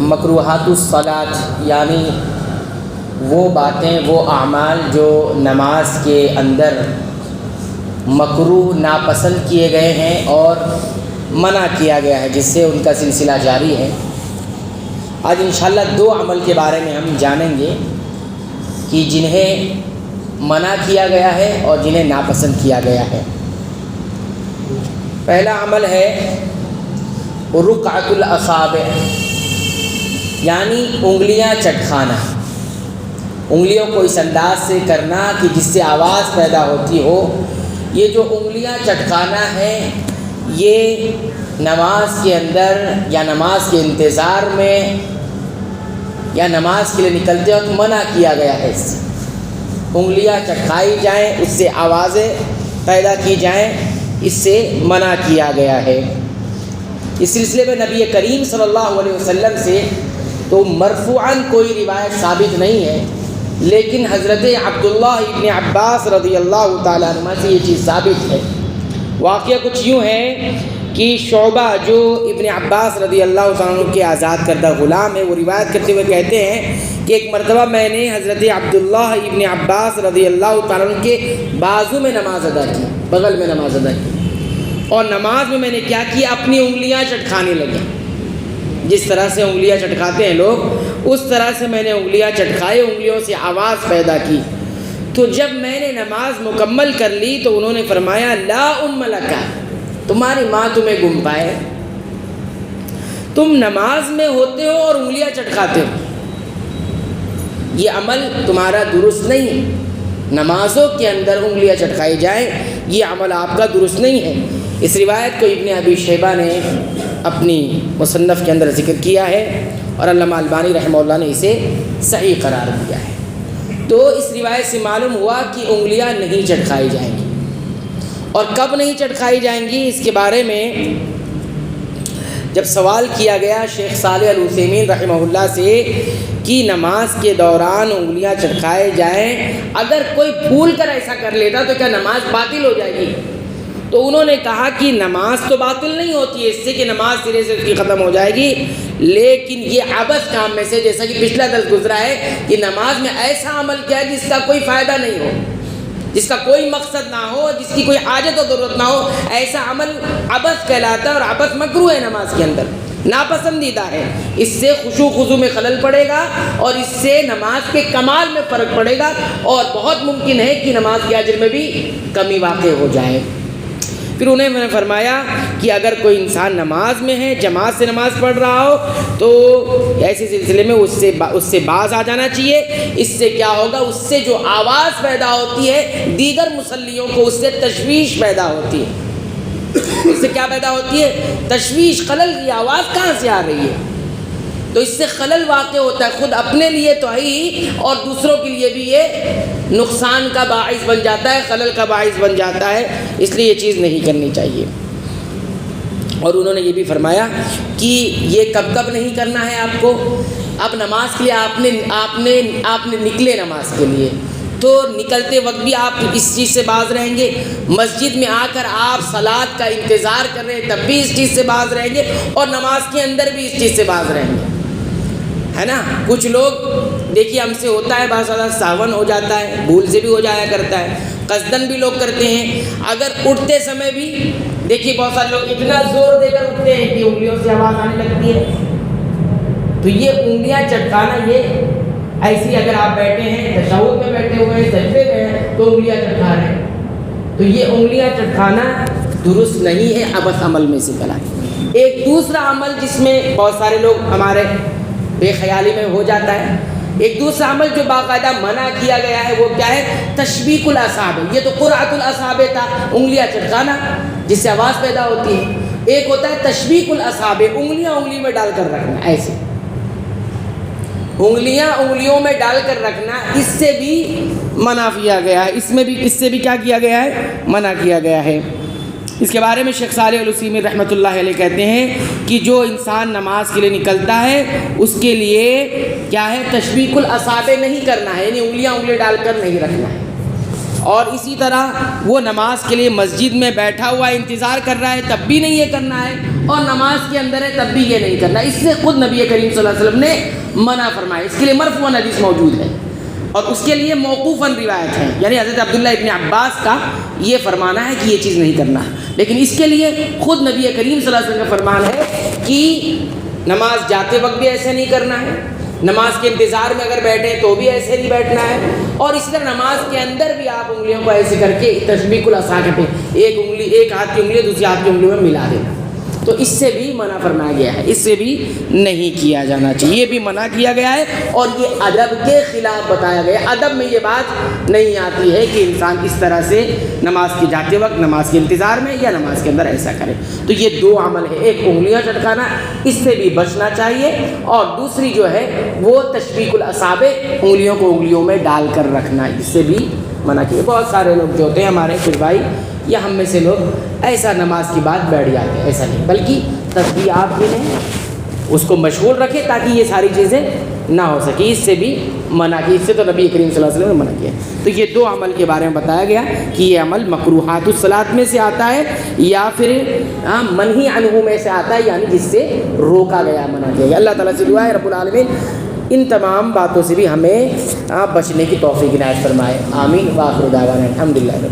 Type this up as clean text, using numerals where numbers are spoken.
مکروہات الصلاۃ یعنی وہ باتیں، وہ اعمال جو نماز کے اندر مکروہ ناپسند کیے گئے ہیں اور منع کیا گیا ہے، جس سے ان کا سلسلہ جاری ہے۔ آج انشاءاللہ دو عمل کے بارے میں ہم جانیں گے کہ جنہیں منع کیا گیا ہے اور جنہیں ناپسند کیا گیا ہے۔ پہلا عمل ہے رقعۃ الاصابع، یعنی انگلیاں چٹکانا، انگلیوں کو اس انداز سے کرنا کہ جس سے آواز پیدا ہوتی ہو۔ یہ جو انگلیاں چٹکانا ہے یہ نماز کے اندر یا نماز کے انتظار میں یا نماز کے لیے نکلتے وقت منع کیا گیا ہے۔ اس سے انگلیاں چٹکائی جائیں، اس سے آوازیں پیدا کی جائیں، اس سے منع کیا گیا ہے۔ اس سلسلے میں نبی کریم صلی اللہ علیہ وسلم سے تو مرفوعاً کوئی روایت ثابت نہیں ہے، لیکن حضرت عبداللہ ابن عباس رضی اللہ تعالیٰ عنہ سے یہ چیز ثابت ہے۔ واقعہ کچھ یوں ہے کہ شعبہ جو ابن عباس رضی اللہ تعالیٰ عنہ کے آزاد کردہ غلام ہے، وہ روایت کرتے ہوئے کہتے ہیں کہ ایک مرتبہ میں نے حضرت عبداللہ ابن عباس رضی اللہ تعالیٰ عنہ کے بازو میں نماز ادا کی، بغل میں نماز ادا کی، اور نماز میں نے کیا کیا، اپنی انگلیاں چٹکانے لگا۔ جس طرح سے انگلیاں چٹکاتے ہیں لوگ، اس طرح سے میں نے انگلیاں چٹکائے، انگلیوں سے آواز پیدا کی۔ تو جب میں نے نماز مکمل کر لی تو انہوں نے فرمایا لا ام لک، تمہاری ماں تمہیں گم پائے، تم نماز میں ہوتے ہو اور انگلیاں چٹکاتے ہو، یہ عمل تمہارا درست نہیں ہے۔ نمازوں کے اندر انگلیاں چٹکائی جائیں، یہ عمل آپ کا درست نہیں ہے۔ اس روایت کو ابن ابی شیبہ نے اپنی مصنف کے اندر ذکر کیا ہے اور علامہ البانی رحمہ اللہ نے اسے صحیح قرار دیا ہے۔ تو اس روایت سے معلوم ہوا کہ انگلیاں نہیں چٹکائی جائیں گی، اور کب نہیں چٹکائی جائیں گی اس کے بارے میں جب سوال کیا گیا شیخ صالح العثیمین رحمہ اللہ سے کہ نماز کے دوران انگلیاں چٹکائے جائیں، اگر کوئی بھول کر ایسا کر لیتا تو کیا نماز باطل ہو جائے گی؟ تو انہوں نے کہا کہ نماز تو باطل نہیں ہوتی ہے اس سے کہ نماز سرے سے اس کی ختم ہو جائے گی، لیکن یہ عبث کام میں سے، جیسا کہ پچھلا درس گزرا ہے کہ نماز میں ایسا عمل کیا ہے جس کا کوئی فائدہ نہیں ہو، جس کا کوئی مقصد نہ ہو، جس کی کوئی حاجت و ضرورت نہ ہو، ایسا عمل عبث کہلاتا ہے، اور عبث مکروہ ہے نماز کے اندر، ناپسندیدہ ہے۔ اس سے خشوع خضوع میں خلل پڑے گا اور اس سے نماز کے کمال میں فرق پڑے گا، اور بہت ممکن ہے کہ نماز کے اجر میں بھی کمی واقع ہو جائے۔ پھر انہیں میں نے فرمایا کہ اگر کوئی انسان نماز میں ہے، جماعت سے نماز پڑھ رہا ہو، تو ایسے سلسلے میں اس سے باز آ جانا چاہیے۔ اس سے کیا ہوگا، اس سے جو آواز پیدا ہوتی ہے دیگر مصلیوں کو اس سے تشویش پیدا ہوتی ہے۔ اس سے کیا پیدا ہوتی ہے؟ تشویش، خلل، کی آواز کہاں سے آ رہی ہے؟ تو اس سے خلل واقع ہوتا ہے، خود اپنے لیے تو ہی اور دوسروں کے لیے بھی یہ نقصان کا باعث بن جاتا ہے، خلل کا باعث بن جاتا ہے، اس لیے یہ چیز نہیں کرنی چاہیے۔ اور انہوں نے یہ بھی فرمایا کہ یہ کب کب نہیں کرنا ہے آپ کو، اب نماز کے لیے آپ نے نکلے نماز کے لیے، تو نکلتے وقت بھی آپ اس چیز سے باز رہیں گے، مسجد میں آ کر آپ صلاۃ کا انتظار کر رہے ہیں تب بھی اس چیز سے باز رہیں گے، اور نماز کے اندر بھی اس چیز سے باز رہیں گے، ہے نا۔ کچھ لوگ دیکھیے ہم سے ہوتا ہے، بہت زیادہ ساون ہو جاتا ہے، بھول سے بھی ہو جایا کرتا ہے، قصدن بھی لوگ کرتے ہیں۔ اگر اٹھتے سمے بھی دیکھیے بہت سارے لوگ اتنا زور دے کر اٹھتے ہیں کہ انگلیوں سے آواز آنے لگتی ہے، تو یہ انگلیاں چٹکانا، یہ ایسی اگر آپ بیٹھے ہیں تشہد میں بیٹھے ہوئے ہیں، سجدے میں ہیں، تو انگلیاں چٹکا رہے ہیں، تو یہ انگلیاں چٹکانا درست نہیں ہے، عبث عمل میں سے کلا۔ ایک دوسرا عمل جس میں بہت سارے لوگ ہمارے بے خیالی میں ہو جاتا ہے، ایک دوسرا عمل جو باقاعدہ منع کیا گیا ہے وہ کیا ہے؟ تشبیک الاصابع۔ یہ تو قرعۃ الاصابع تھا، انگلیاں چٹکانا جس سے آواز پیدا ہوتی ہے۔ ایک ہوتا ہے تشبیک الاصابع، انگلیاں انگلی میں ڈال کر رکھنا، ایسے انگلیاں انگلیوں میں ڈال کر رکھنا، اس سے بھی منع کیا گیا ہے، اس سے بھی کیا کیا گیا ہے؟ منع کیا گیا ہے۔ اس کے بارے میں شیخ صالح العثیمین رحمۃ اللہ علیہ کہتے ہیں کہ جو انسان نماز کے لیے نکلتا ہے اس کے لیے کیا ہے؟ تشبیک الاصابع نہیں کرنا ہے، یعنی انگلی ڈال کر نہیں رکھنا ہے۔ اور اسی طرح وہ نماز کے لیے مسجد میں بیٹھا ہوا انتظار کر رہا ہے تب بھی نہیں یہ کرنا ہے، اور نماز کے اندر ہے تب بھی یہ نہیں کرنا. اس سے خود نبی کریم صلی اللہ علیہ وسلم نے منع فرمایا. اس کے لیے مرفوعاً حدیث موجود ہے اور اس کے لیے موقوفاً روایت ہے. یعنی حضرت عبداللہ ابن عباس کا یہ فرمانا ہے کہ یہ چیز نہیں کرنا. لیکن اس کے لیے خود نبی کریم صلی اللہ علیہ وسلم کا فرمان ہے کہ نماز جاتے وقت بھی ایسے نہیں کرنا ہے, نماز کے انتظار میں اگر بیٹھے تو بھی ایسے نہیں بیٹھنا ہے, اور اس طرح نماز کے اندر بھی آپ انگلیوں کو ایسے کر کے تشبیک الاصابع, ایک ہاتھ کی انگلی دوسری ہاتھ کی انگلیوں میں ملا دینا. تو اس سے بھی منع فرمایا گیا ہے, اس سے بھی نہیں کیا جانا چاہیے, یہ بھی منع کیا گیا ہے. اور یہ ادب کے خلاف بتایا گیا ہے. ادب میں یہ بات نہیں آتی ہے کہ انسان اس طرح سے نماز کے جاتے وقت, نماز کے انتظار میں یا نماز کے اندر ایسا کرے. تو یہ دو عمل ہے, ایک انگلیاں چٹکانا, اس سے بھی بچنا چاہیے, اور دوسری جو ہے وہ تشبیک الاصابع, انگلیوں کو انگلیوں میں ڈال کر رکھنا, اس سے بھی منع کیا. بہت سارے لوگ جو ہوتے ہیں ہمارے پھر بھائی یا ہم میں سے لوگ ایسا نماز کی بات بیٹھ جاتے ہیں, ایسا نہیں, بلکہ تسبیح آپ بھی لیں, اس کو مشغول رکھیں تاکہ یہ ساری چیزیں نہ ہو سکے. اس سے بھی منع کی, اس سے تو نبی کریم صلی اللہ علیہ وسلم نے منع کیا. تو یہ دو عمل کے بارے میں بتایا گیا کہ یہ عمل مکروہات الصلاۃ میں سے آتا ہے یا پھر منہی عنہ میں سے آتا ہے, یعنی جس سے روکا گیا, منع کیا گیا. اللہ تعالیٰ سے دعا ہے رب العالمین ان تمام باتوں سے بھی ہمیں بچنے کی توفیق عنایت فرمائے. آمین. وآخر دعوانا الحمدللہ.